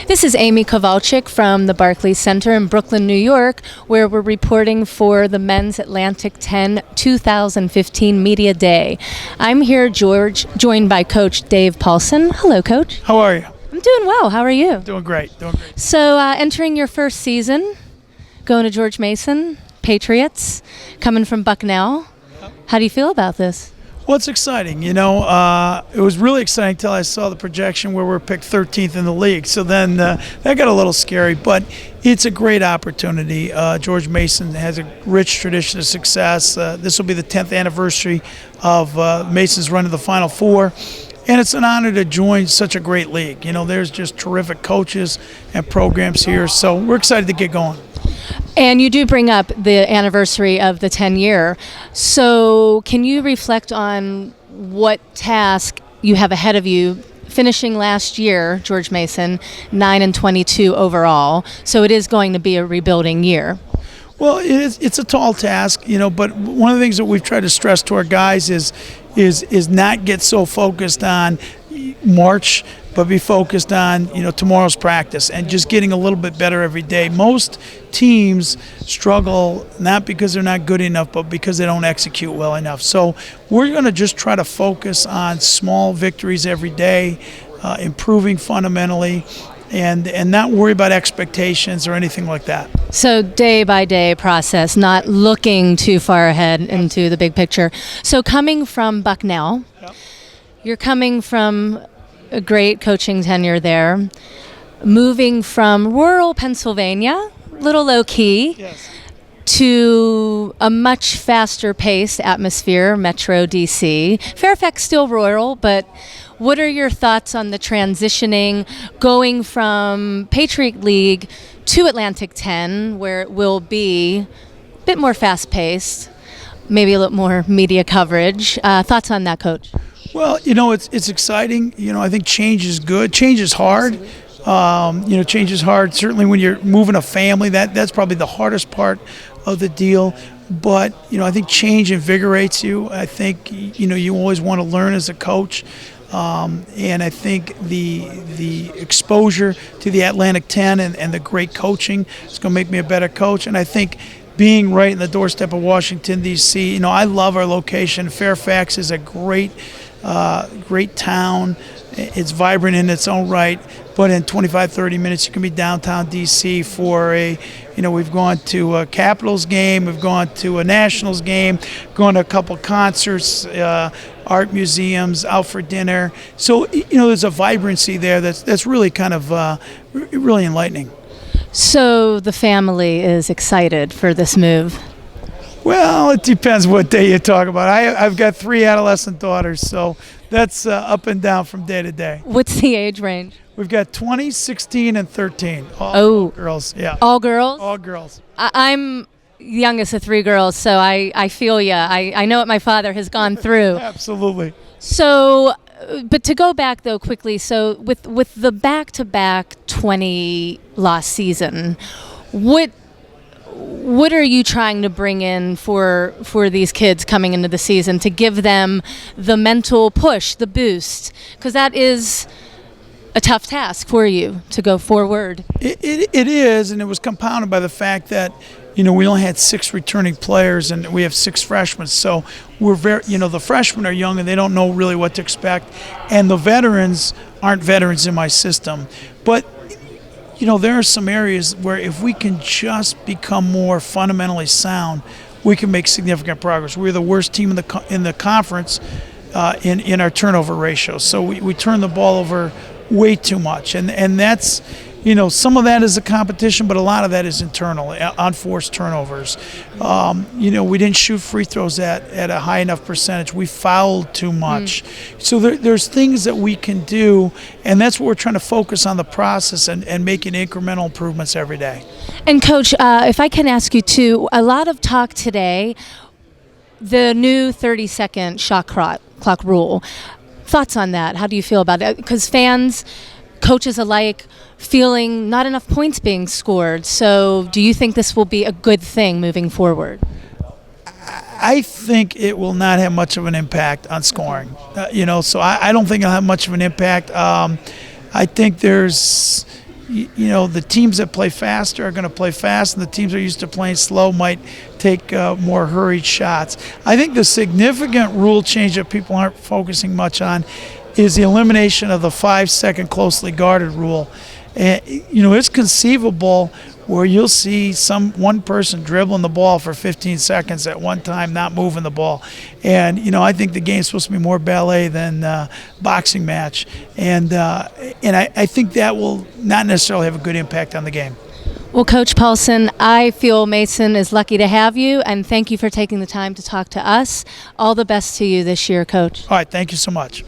This is Amy Kovalchick from the Barclays Center in Brooklyn, New York, where we're reporting for the Men's Atlantic 10 2015 Media Day. I'm here, joined by Coach Dave Paulsen. Hello, Coach. How are you? I'm doing well. How are you? Doing great. So, entering your first season, going to George Mason, Patriots, coming from Bucknell. How do you feel about this? Well, it's exciting. You know, it was really exciting until I saw the projection where we're picked 13th in the league. So then that got a little scary, but it's a great opportunity. George Mason has a rich tradition of success. This will be the 10th anniversary of Mason's run to the Final Four. And it's an honor to join such a great league. You know, there's just terrific coaches and programs here. So we're excited to get going. And you do bring up the anniversary of the 10-year. So can you reflect on what task you have ahead of you, finishing last year, George Mason, 9-22 overall. So it is going to be a rebuilding year. Well, it's a tall task, you know, but one of the things that we've tried to stress to our guys is not get so focused on March, but be focused on, you know, tomorrow's practice and just getting a little bit better every day. Most teams struggle not because they're not good enough, but because they don't execute well enough. So we're going to just try to focus on small victories every day, improving fundamentally, and not worry about expectations or anything like that. So day-by-day process, not looking too far ahead into the big picture. So coming from Bucknell, you're coming from a great coaching tenure there, moving from rural Pennsylvania, little low-key, Yes. to a much faster-paced atmosphere, Metro DC. Fairfax still rural, but what are your thoughts on the transitioning, going from Patriot League to Atlantic 10, where it will be a bit more fast-paced, maybe a little more media coverage? Thoughts on that, Coach? Well, you know, it's exciting. You know, I think change is good. Change is hard. You know, change is hard. Certainly when you're moving a family, that's probably the hardest part of the deal. But, you know, I think change invigorates you. I think, you know, you always want to learn as a coach. And I think the exposure to the Atlantic 10 and the great coaching is going to make me a better coach. And I think being right in the doorstep of Washington, D.C., you know, I love our location. Fairfax is a great town. It's vibrant in its own right. But in 25, 30 minutes, you can be downtown D.C. for we've gone to a Capitals game, we've gone to a Nationals game, gone to a couple concerts, art museums, out for dinner. So, you know, there's a vibrancy there that's really kind of really enlightening. So the family is excited for this move. Well, it depends what day you talk about. I've got 3 adolescent daughters, so that's up and down from day to day. What's the age range? We've got 20, 16, and 13. All girls, yeah. All girls? All girls. I'm youngest of 3 girls, so I feel you. I know what my father has gone through. Absolutely. So, but to go back though quickly, so with the back-to-back 20-loss season, what are you trying to bring in for these kids coming into the season to give them the mental push, the boost? Because that is a tough task for you to go forward. It is, and it was compounded by the fact that, you know, we only had 6 returning players and we have 6 freshmen. So we're very, you know, the freshmen are young and they don't know really what to expect. And the veterans aren't veterans in my system. But, you know, there are some areas where if we can just become more fundamentally sound, we can make significant progress. We're the worst team in the conference in our turnover ratio. So we turn the ball over way too much. And that's, you know, some of that is a competition, but a lot of that is internal, unforced turnovers. You know, we didn't shoot free throws at a high enough percentage. We fouled too much. So there's things that we can do, and that's what we're trying to focus on, the process and making incremental improvements every day. And Coach, if I can ask you too, a lot of talk today, the new 30-second shot clock rule. Thoughts on that? How do you feel about it? Because fans, coaches alike, feeling not enough points being scored. So do you think this will be a good thing moving forward? I think it will not have much of an impact on scoring. You know, so I don't think it'll have much of an impact. I think there's the teams that play faster are going to play fast, and the teams that are used to playing slow might take more hurried shots. I think the significant rule change that people aren't focusing much on is the elimination of the 5-second closely guarded rule. And, it's conceivable where you'll see one person dribbling the ball for 15 seconds at one time, not moving the ball. And, I think the game's supposed to be more ballet than boxing match. And I think that will not necessarily have a good impact on the game. Well, Coach Paulsen, I feel Mason is lucky to have you, and thank you for taking the time to talk to us. All the best to you this year, Coach. All right, thank you so much.